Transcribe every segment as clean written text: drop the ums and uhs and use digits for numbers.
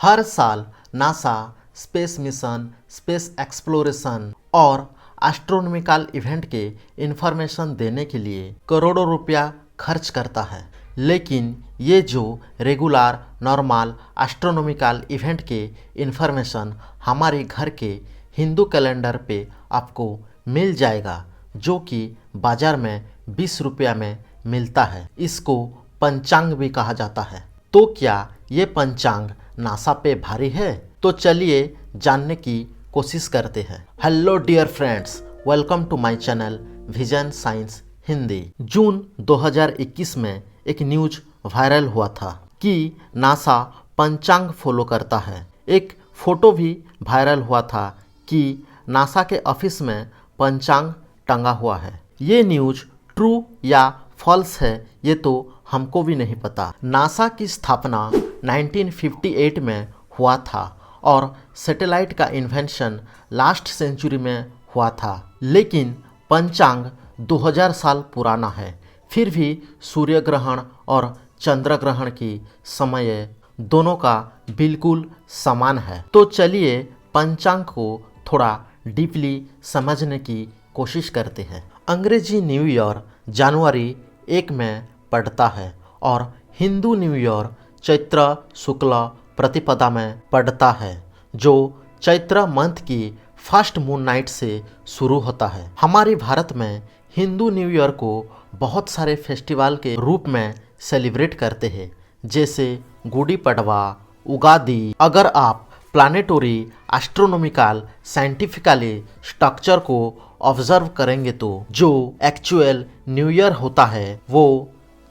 हर साल NASA space mission, space exploration और astronomical event के इंफॉर्मेशन देने के लिए करोड़ों रुपया खर्च करता है। लेकिन ये जो रेगुलर नॉर्मल एस्ट्रोनॉमिकल इवेंट के इंफॉर्मेशन हमारे घर के हिंदू कैलेंडर पे आपको मिल जाएगा, जो कि बाज़ार में 20 रुपया में मिलता है। इसको पंचांग भी कहा जाता है। तो क्या ये पंचांग नासा पे भारी है? तो चलिए जानने की कोशिश करते हैं। Hello dear friends, welcome to my channel vision science Hindi. June 2021 में एक न्यूज वायरल हुआ था कि नासा पंचांग फॉलो करता है। एक फोटो भी वायरल हुआ था कि नासा के ऑफिस में पंचांग टंगा हुआ है। ये न्यूज ट्रू या फॉल्स है ये तो हमको भी नहीं पता। नासा की स्थापना 1958 में हुआ था और सैटेलाइट का इन्वेंशन लास्ट सेंचुरी में हुआ था। लेकिन पंचांग 2000 साल पुराना है। फिर भी सूर्य ग्रहण और चंद्र ग्रहण की समय दोनों का बिल्कुल समान है। तो चलिए पंचांग को थोड़ा डीपली समझने की कोशिश करते हैं। अंग्रेजी न्यू ईयर जनवरी 1 में पड़ता है और हिंदू न्यू ईयर चैत्र शुक्ल प्रतिपदा में पड़ता है, जो चैत्र मंथ की फर्स्ट मून नाइट से शुरू होता है। हमारे भारत में हिंदू न्यू ईयर को बहुत सारे फेस्टिवल के रूप में सेलिब्रेट करते हैं, जैसे गुड़ी पड़वा, उगादी। अगर आप प्लानेटोरी एस्ट्रोनॉमिकल साइंटिफिकली स्ट्रक्चर को ऑब्जर्व करेंगे तो जो एक्चुअल न्यू ईयर होता है वो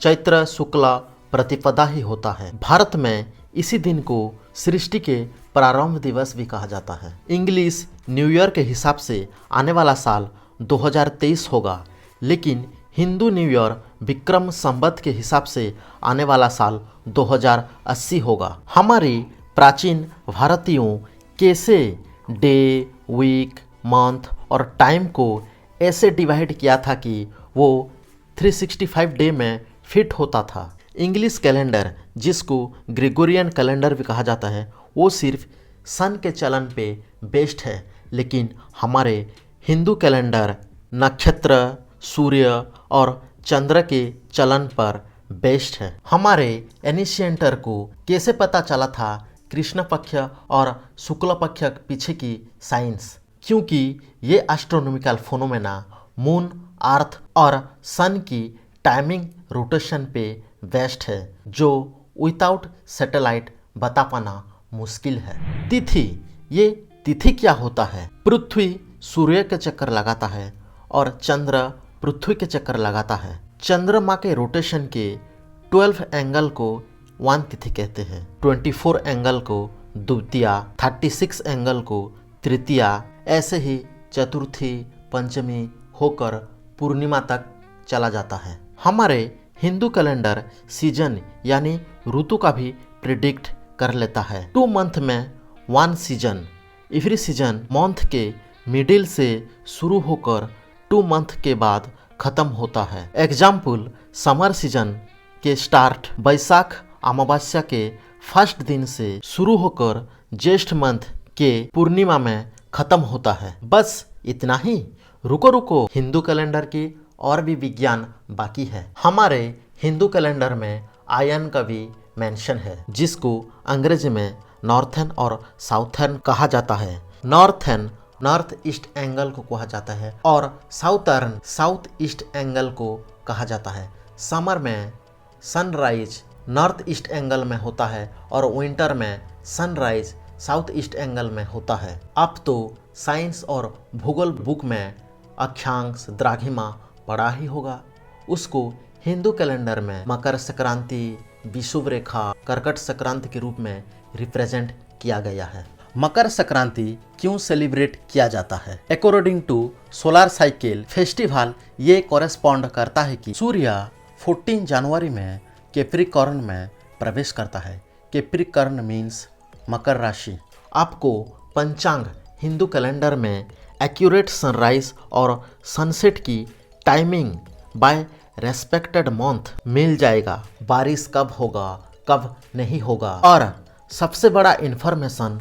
चैत्र शुक्ल प्रतिपदा ही होता है। भारत में इसी दिन को सृष्टि के प्रारंभ दिवस भी कहा जाता है। इंग्लिश न्यू ईयर के हिसाब से आने वाला साल 2023 होगा, लेकिन हिंदू न्यू ईयर विक्रम संवत के हिसाब से आने वाला साल 2080 होगा। हमारे प्राचीन भारतीयों कैसे डे, वीक, मंथ और टाइम को ऐसे डिवाइड किया था कि वो 365 डे में फिट होता था। इंग्लिश कैलेंडर, जिसको ग्रेगोरियन कैलेंडर भी कहा जाता है, वो सिर्फ सन के चलन पे बेस्ड है। लेकिन हमारे हिंदू कैलेंडर नक्षत्र, सूर्य और चंद्र के चलन पर बेस्ड है। हमारे एनिशिएंटर को कैसे पता चला था कृष्ण पक्ष और शुक्ल पक्ष पीछे की साइंस? क्योंकि ये एस्ट्रोनॉमिकल फोनोमेना मून, अर्थ और सन की टाइमिंग रोटेशन पे बेस्ड है, जो विदाउट सैटेलाइट बता पाना मुश्किल है। तिथि, ये तिथि क्या होता है? पृथ्वी सूर्य के चक्कर लगाता है और चंद्र पृथ्वी के चक्कर लगाता है। चंद्रमा के रोटेशन के 12 एंगल को 1 तिथि कहते हैं, 24 एंगल को द्वितीया, 36 एंगल को तृतीया, ऐसे ही चतुर्थी, पंचमी होकर पूर्णिमा तक चला जाता है। हमारे हिंदू कैलेंडर सीजन यानी ऋतु का भी प्रिडिक्ट कर लेता है। 2 मंथ में 1 सीजन, एवरी सीजन मंथ के मिडिल से शुरू होकर 2 मंथ के बाद खत्म होता है। एग्जाम्पल, समर सीजन के स्टार्ट बैसाख अमावस्या के फर्स्ट दिन से शुरू होकर ज्येष्ठ मंथ के पूर्णिमा में खत्म होता है। बस इतना ही? रुको, हिंदू कैलेंडर की और भी विज्ञान बाकी है। हमारे हिंदू कैलेंडर में आयन का भी मेंशन है, जिसको अंग्रेजी में नॉर्थर्न और साउथर्न कहा जाता है। नॉर्थर्न नॉर्थ ईस्ट एंगल को कहा जाता है और साउथर्न साउथ ईस्ट एंगल को कहा जाता है। समर में सनराइज नॉर्थ ईस्ट एंगल में होता है और विंटर में सनराइज साउथ ईस्ट एंगल में होता है। अब तो साइंस और भूगोल बुक में अक्षांश, द्राघिमा पढ़ा ही होगा। उसको हिंदू कैलेंडर में मकर संक्रांति, विषुव रेखा, कर्कट संक्रांति के रूप में रिप्रेजेंट किया गया है। मकर संक्रांति क्यों सेलिब्रेट किया जाता है? According to solar cycle festival ये कॉरेस्पॉन्ड करता है कि सूर्य 14 जनवरी में कैप्रिकॉर्न में प्रवेश करता है। कैप्रिकॉर्न मीन्स मकर राशि। आपको पंचांग हिंदू कैलेंडर में एक्यूरेट सनराइज और सनसेट की टाइमिंग बाय रेस्पेक्टेड मंथ मिल जाएगा। बारिश कब होगा, कब नहीं होगा और सबसे बड़ा इन्फॉर्मेशन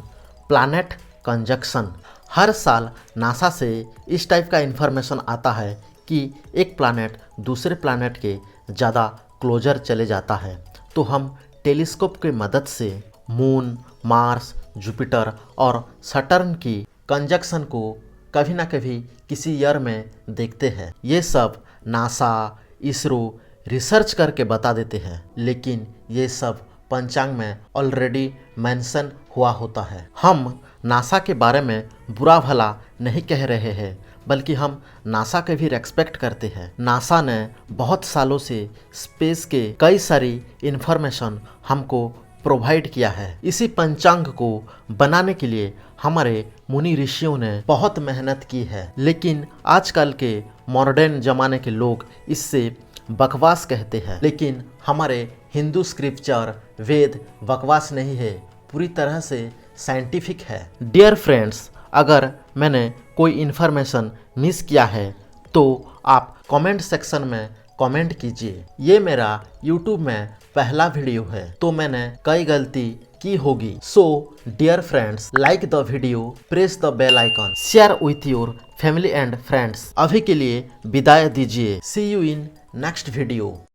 प्लैनेट कंजक्शन। हर साल नासा से इस टाइप का इन्फॉर्मेशन आता है कि एक प्लैनेट दूसरे प्लैनेट के ज़्यादा क्लोजर चले जाता है, तो हम टेलीस्कोप की मदद से मून, मार्स, जुपिटर और सटर्न की कंजक्शन को कभी ना कभी किसी ईयर में देखते हैं। ये सब नासा, इसरो रिसर्च करके बता देते हैं, लेकिन ये सब पंचांग में ऑलरेडी मेंशन हुआ होता है। हम नासा के बारे में बुरा भला नहीं कह रहे हैं, बल्कि हम नासा के भी रेस्पेक्ट करते हैं। नासा ने बहुत सालों से स्पेस के कई सारी इन्फॉर्मेशन हमको प्रोवाइड किया है। इसी पंचांग को बनाने के लिए हमारे मुनि ऋषियों ने बहुत मेहनत की है, लेकिन आजकल के मॉडर्न ज़माने के लोग इससे बकवास कहते हैं। लेकिन हमारे हिंदू स्क्रिप्चर वेद बकवास नहीं है, पूरी तरह से साइंटिफिक है। डियर फ्रेंड्स, अगर मैंने कोई इन्फॉर्मेशन मिस किया है तो आप कमेंट सेक्शन में कमेंट कीजिए। ये मेरा यूट्यूब में पहला वीडियो है, तो मैंने कई गलती की होगी। So dear friends, like the video, press the bell icon, share with your family and friends. अभी के लिए विदाई दीजिए। See you in next video.